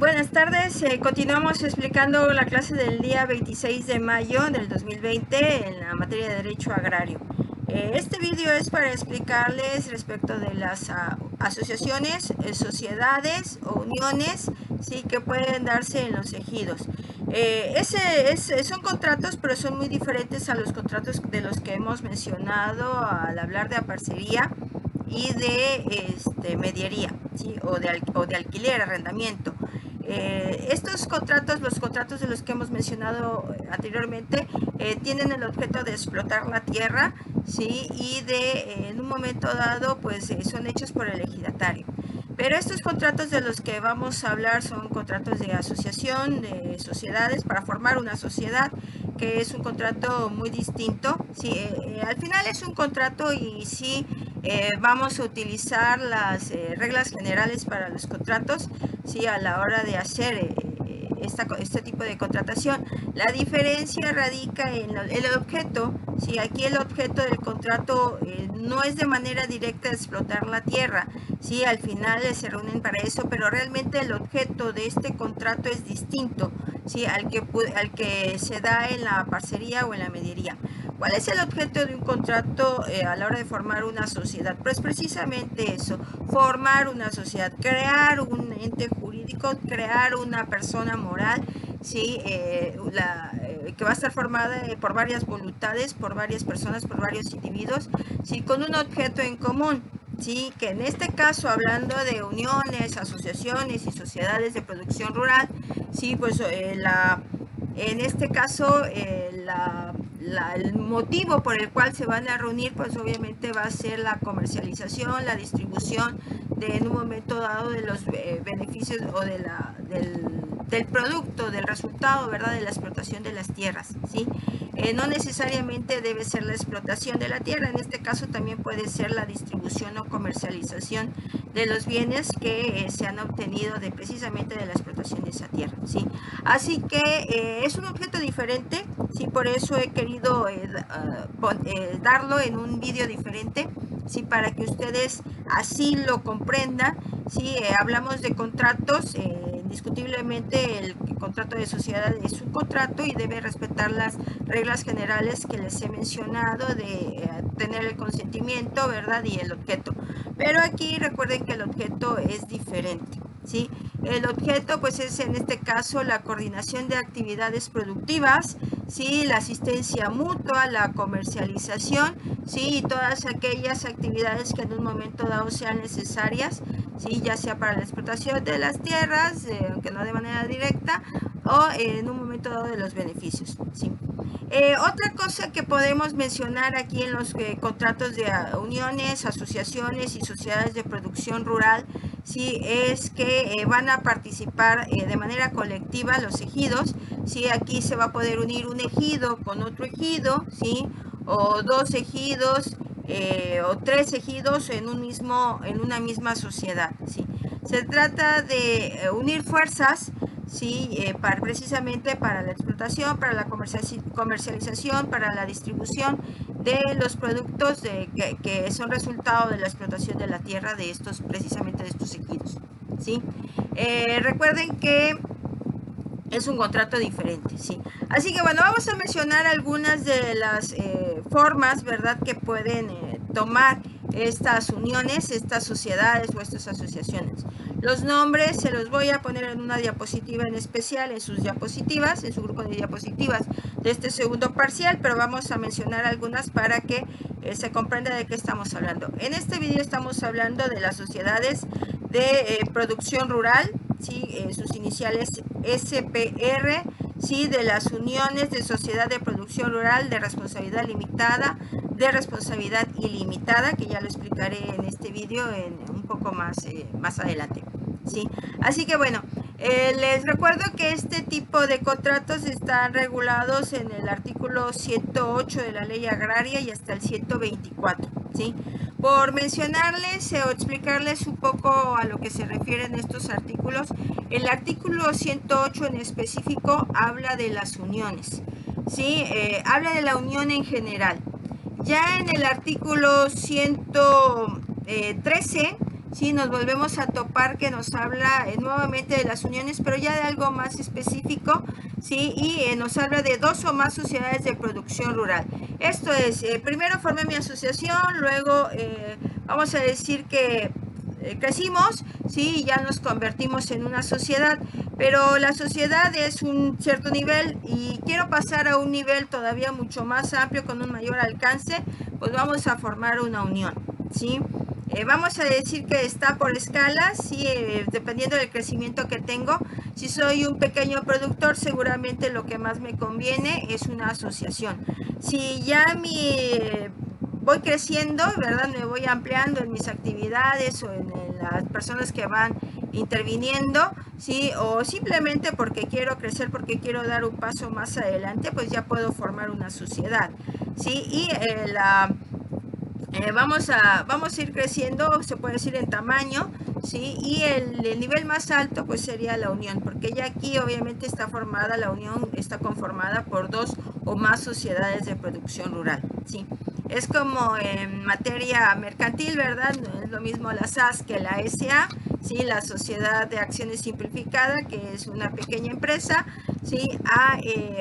Buenas tardes, continuamos explicando la clase del día 26 de mayo del 2020 en la materia de Derecho Agrario. Este vídeo es para explicarles respecto de las asociaciones, sociedades o uniones, ¿sí?, que pueden darse en los ejidos. Son contratos, pero son muy diferentes a los contratos de los que hemos mencionado al hablar de aparcería y de mediería, ¿sí?, o de alquiler, arrendamiento. Estos contratos, los contratos de los que hemos mencionado anteriormente, tienen el objeto de explotar la tierra, ¿sí?, y en un momento dado, pues son hechos por el ejidatario. Pero estos contratos de los que vamos a hablar son contratos de asociación, de sociedades, para formar una sociedad, que es un contrato muy distinto. Sí, al final es un contrato y sí vamos a utilizar las reglas generales para los contratos, sí, a la hora de hacer este tipo de contratación. La diferencia radica en el objeto. Sí, aquí el objeto del contrato no es de manera directa explotar la tierra. Sí, al final se reúnen para eso, pero realmente el objeto de este contrato es distinto, sí, al que se da en la parcería o en la mediería. ¿Cuál es el objeto de un contrato a la hora de formar una sociedad? Pues precisamente eso, formar una sociedad, crear un ente jurídico, crear una persona moral, ¿sí? Que va a estar formada por varias voluntades, por varias personas, por varios individuos, ¿sí?, con un objeto en común. Sí, que en este caso, hablando de uniones, asociaciones y sociedades de producción rural, sí, pues en este caso el motivo por el cual se van a reunir, pues obviamente va a ser la comercialización, la distribución en un momento dado de los beneficios o del producto, del resultado, ¿verdad?, de la explotación de las tierras, ¿sí? No necesariamente debe ser la explotación de la tierra, en este caso también puede ser la distribución o comercialización de los bienes que se han obtenido precisamente de la explotación de esa tierra, ¿sí? Así que es un objeto diferente, ¿sí? Por eso he querido darlo en un vídeo diferente, ¿sí?, para que ustedes así lo comprendan. Sí, hablamos de contratos, indiscutiblemente el contrato de sociedad es un contrato y debe respetar las reglas generales que les he mencionado de tener el consentimiento, ¿verdad?, y el objeto. Pero aquí recuerden que el objeto es diferente, ¿sí? El objeto, pues, es en este caso la coordinación de actividades productivas, ¿sí?, la asistencia mutua, la comercialización, ¿sí?, y todas aquellas actividades que en un momento dado sean necesarias, ¿sí?, ya sea para la explotación de las tierras, aunque no de manera directa, o en un momento dado de los beneficios, ¿sí? Otra cosa que podemos mencionar aquí en los contratos de uniones, asociaciones y sociedades de producción rural, sí, es que van a participar de manera colectiva los ejidos, sí, aquí se va a poder unir un ejido con otro ejido, sí, o dos ejidos o tres ejidos en una misma sociedad, sí. Se trata de unir fuerzas, sí, precisamente para la explotación, para la comercialización, para la distribución de los productos que son resultado de la explotación de la tierra precisamente de estos ejidos, ¿sí? Recuerden que es un contrato diferente, ¿sí? Así que bueno, vamos a mencionar algunas de las formas, ¿verdad?, que pueden tomar estas uniones, estas sociedades o estas asociaciones. Los nombres se los voy a poner en una diapositiva en especial, en sus diapositivas, en su grupo de diapositivas de este segundo parcial, pero vamos a mencionar algunas para que se comprenda de qué estamos hablando. En este video estamos hablando de las sociedades de producción rural, ¿sí?, sus iniciales SPR, ¿sí?, de las uniones de sociedad de producción rural de responsabilidad limitada, de responsabilidad ilimitada, que ya lo explicaré en este vídeo un poco más adelante, ¿sí? Así que bueno, les recuerdo que este tipo de contratos están regulados en el artículo 108 de la Ley Agraria y hasta el 124, ¿sí? Por mencionarles o explicarles un poco a lo que se refieren estos artículos, el artículo 108 en específico habla de las uniones, ¿sí? Habla de la unión en general. Ya en el artículo 113 sí, nos volvemos a topar que nos habla nuevamente de las uniones, pero ya de algo más específico, sí, y nos habla de 2 o más sociedades de producción rural. Esto es, primero formé mi asociación, luego vamos a decir que crecimos, sí, ya nos convertimos en una sociedad, pero la sociedad es un cierto nivel y quiero pasar a un nivel todavía mucho más amplio con un mayor alcance, pues vamos a formar una unión, ¿sí? Vamos a decir que está por escalas, ¿sí? Dependiendo del crecimiento que tengo. Si soy un pequeño productor, seguramente lo que más me conviene es una asociación. Si ya voy creciendo, ¿verdad? Me voy ampliando en mis actividades o en las personas que van interviniendo, ¿sí? O simplemente porque quiero crecer, porque quiero dar un paso más adelante, pues ya puedo formar una sociedad, ¿sí? Y vamos a ir creciendo, se puede decir, en tamaño, ¿sí? Y el nivel más alto pues sería la unión, porque ya aquí obviamente está formada, la unión está conformada por 2 o más sociedades de producción rural, ¿sí? Es como en materia mercantil, ¿verdad? No es lo mismo la SAS que la SA, ¿sí? La Sociedad de Acciones Simplificada, que es una pequeña empresa, ¿sí? A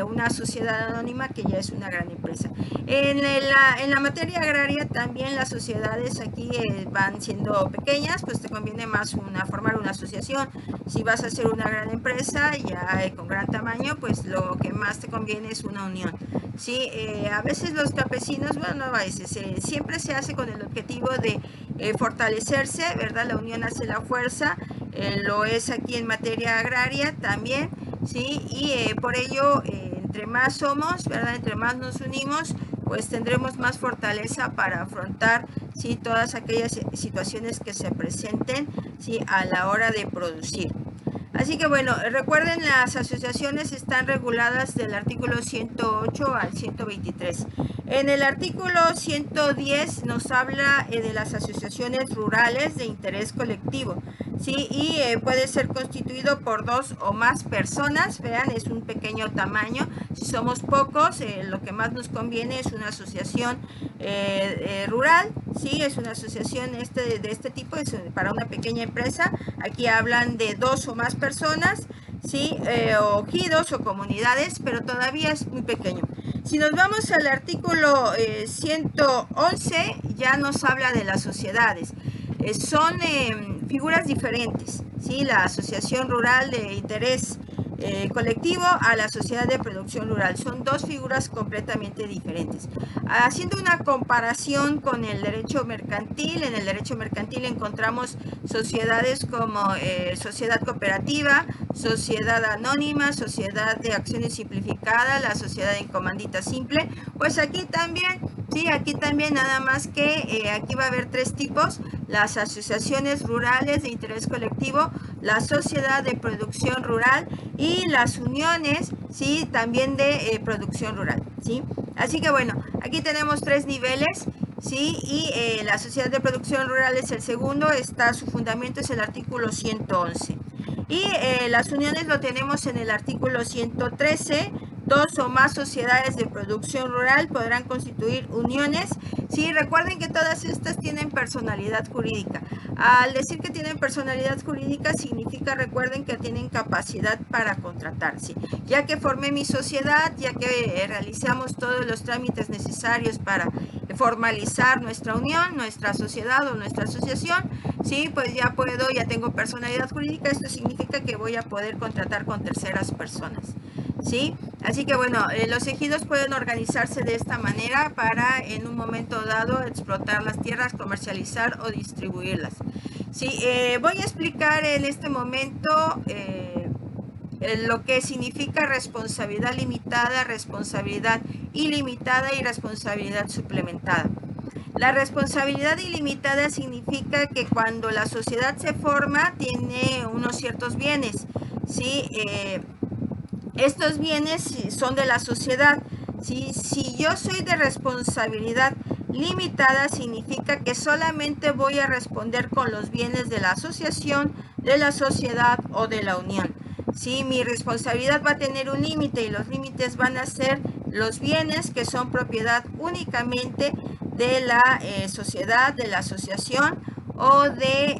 una sociedad anónima que ya es una gran empresa. En la materia agraria también las sociedades aquí van siendo pequeñas, pues te conviene más formar una asociación. Si vas a hacer una gran empresa ya con gran tamaño, pues lo que más te conviene es una unión. Sí, a veces los campesinos, bueno, no a veces, siempre se hace con el objetivo de fortalecerse, ¿verdad? La unión hace la fuerza, lo es aquí en materia agraria también, ¿sí? Y por ello, entre más somos, ¿verdad? Entre más nos unimos, pues tendremos más fortaleza para afrontar, ¿sí? Todas aquellas situaciones que se presenten, ¿sí? A la hora de producir. Así que bueno, recuerden, las asociaciones están reguladas del artículo 108 al 123. En el artículo 110 nos habla de las asociaciones rurales de interés colectivo, ¿sí? Y puede ser constituido por 2 o más personas. Vean, es un pequeño tamaño. Si somos pocos, lo que más nos conviene es una asociación rural, ¿sí? Es una asociación de este tipo, es para una pequeña empresa. Aquí hablan de 2 o más personas, ¿sí? O ejidos o comunidades, pero todavía es muy pequeño. Si nos vamos al artículo 111, ya nos habla de las sociedades. Son figuras diferentes, ¿sí? La asociación rural de interés colectivo a la sociedad de producción rural. Son 2 figuras completamente diferentes. Haciendo una comparación con el derecho mercantil, en el derecho mercantil encontramos sociedades como sociedad cooperativa, sociedad anónima, sociedad de acciones simplificada, la sociedad en comandita simple. Pues aquí también, sí, aquí también, nada más que aquí va a haber 3 tipos: las asociaciones rurales de interés colectivo, la sociedad de producción rural y las uniones, sí, también de producción rural, sí. Así que bueno, aquí tenemos 3 niveles, sí, y la sociedad de producción rural es el segundo, su fundamento es el artículo 111. Y las uniones lo tenemos en el artículo 113. 2 o más sociedades de producción rural podrán constituir uniones. Sí, recuerden que todas estas tienen personalidad jurídica. Al decir que tienen personalidad jurídica significa, recuerden, que tienen capacidad para contratar. ¿Sí? Ya que formé mi sociedad, ya que realizamos todos los trámites necesarios para formalizar nuestra unión, nuestra sociedad o nuestra asociación, sí, pues ya tengo personalidad jurídica. Esto significa que voy a poder contratar con terceras personas, ¿sí? Así que bueno, los ejidos pueden organizarse de esta manera para en un momento dado explotar las tierras, comercializar o distribuirlas. Sí, voy a explicar en este momento lo que significa responsabilidad limitada, responsabilidad ilimitada y responsabilidad suplementada. La responsabilidad ilimitada significa que cuando la sociedad se forma tiene unos ciertos bienes, ¿sí? Estos bienes son de la sociedad. ¿Sí? Si yo soy de responsabilidad limitada, significa que solamente voy a responder con los bienes de la asociación, de la sociedad o de la unión. ¿Sí? Mi responsabilidad va a tener un límite y los límites van a ser los bienes que son propiedad únicamente de la sociedad, de la asociación o de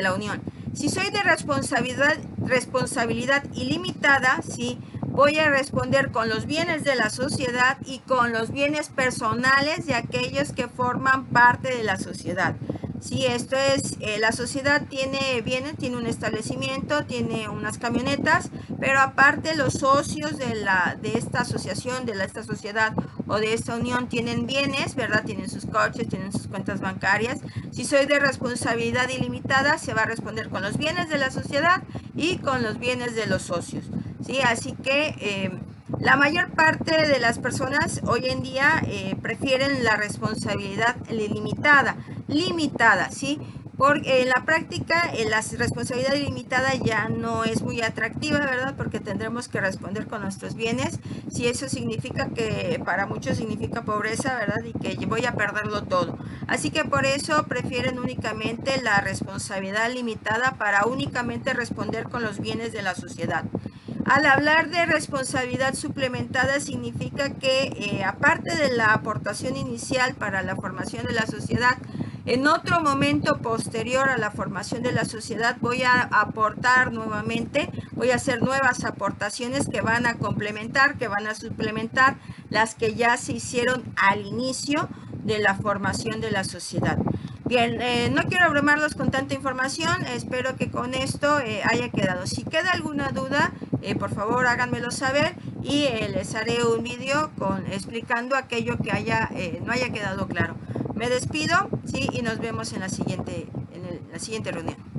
la unión. Si soy de responsabilidad ilimitada, ¿sí?, voy a responder con los bienes de la sociedad y con los bienes personales de aquellos que forman parte de la sociedad. Sí, esto es, la sociedad tiene bienes, tiene un establecimiento, tiene unas camionetas, pero aparte los socios de esta asociación, esta sociedad o de esta unión tienen bienes, ¿verdad? Tienen sus coches, tienen sus cuentas bancarias. Si soy de responsabilidad ilimitada, se va a responder con los bienes de la sociedad y con los bienes de los socios, ¿sí? Así que la mayor parte de las personas hoy en día prefieren la responsabilidad limitada, ¿sí? Porque en la práctica la responsabilidad ilimitada ya no es muy atractiva, ¿verdad? Porque tendremos que responder con nuestros bienes. Si eso significa que para muchos significa pobreza, ¿verdad? Y que voy a perderlo todo. Así que por eso prefieren únicamente la responsabilidad limitada para únicamente responder con los bienes de la sociedad. Al hablar de responsabilidad suplementada significa que aparte de la aportación inicial para la formación de la sociedad, en otro momento posterior a la formación de la sociedad voy a aportar nuevamente, voy a hacer nuevas aportaciones que van a complementar, que van a suplementar las que ya se hicieron al inicio de la formación de la sociedad. Bien, no quiero abrumarlos con tanta información, espero que con esto haya quedado. Si queda alguna duda, por favor háganmelo saber y les haré un vídeo explicando aquello que no haya quedado claro. Me despido, ¿sí? Y nos vemos en la siguiente reunión.